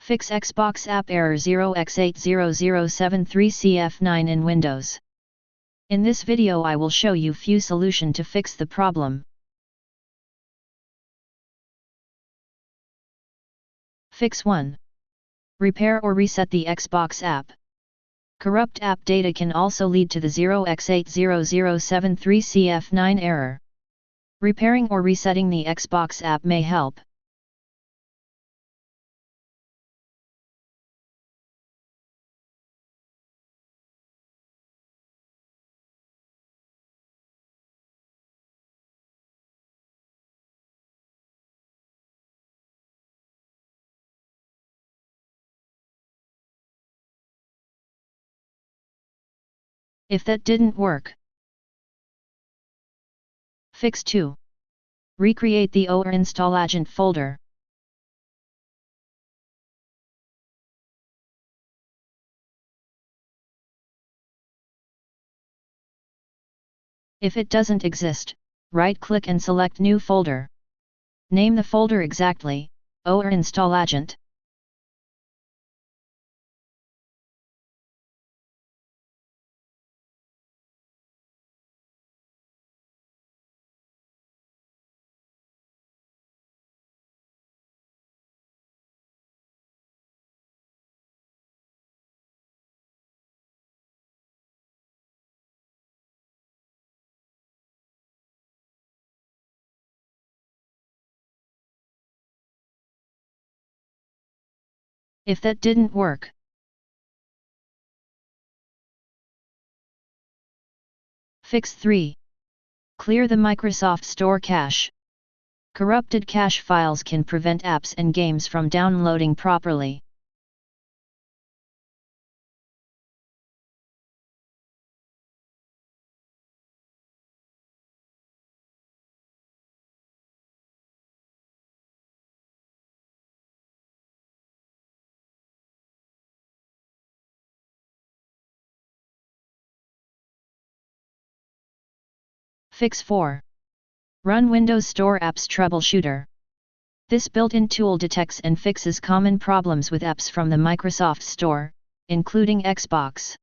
Fix Xbox app error 0x80073cf9 in Windows. In this video I will show you few solution to fix the problem. Fix 1. Repair or reset the Xbox app. Corrupt app data can also lead to the 0x80073cf9 error. Repairing or resetting the Xbox app may help. If that didn't work, fix 2. Recreate the InstallLocation folder. If it doesn't exist, right-click and select New Folder. Name the folder exactly, InstallLocation. If that didn't work, fix 3. Clear the Microsoft Store cache. Corrupted cache files can prevent apps and games from downloading properly. Fix 4. Run Windows Store Apps Troubleshooter. This built-in tool detects and fixes common problems with apps from the Microsoft Store, including Xbox.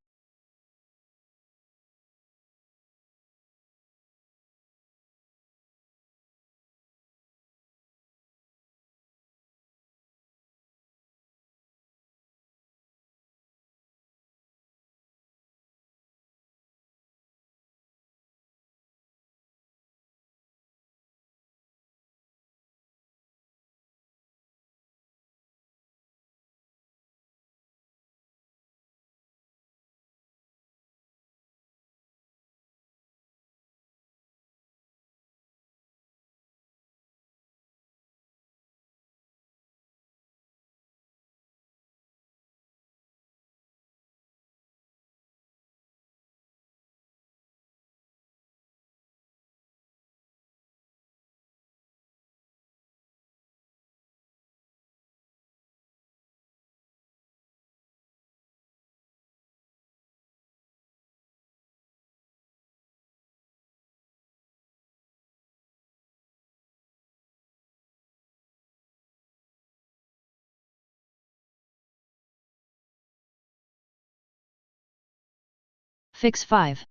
Fix 5.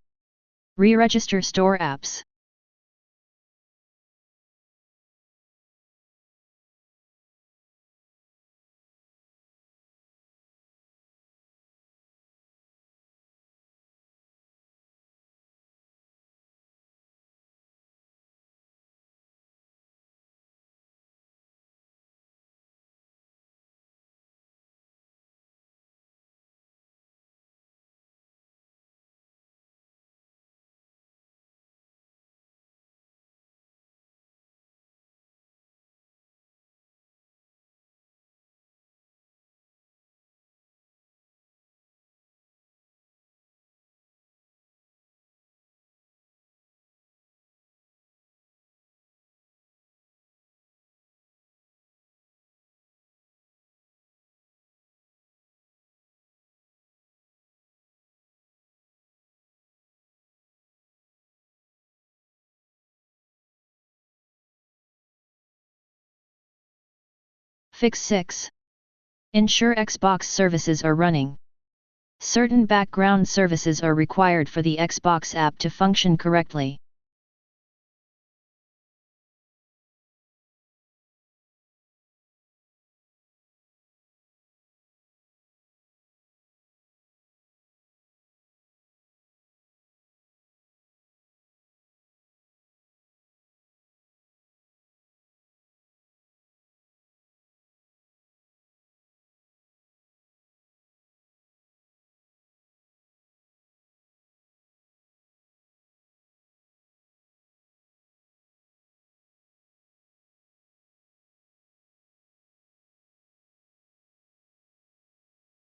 Re-register store apps. Fix 6. Ensure Xbox services are running. Certain background services are required for the Xbox app to function correctly.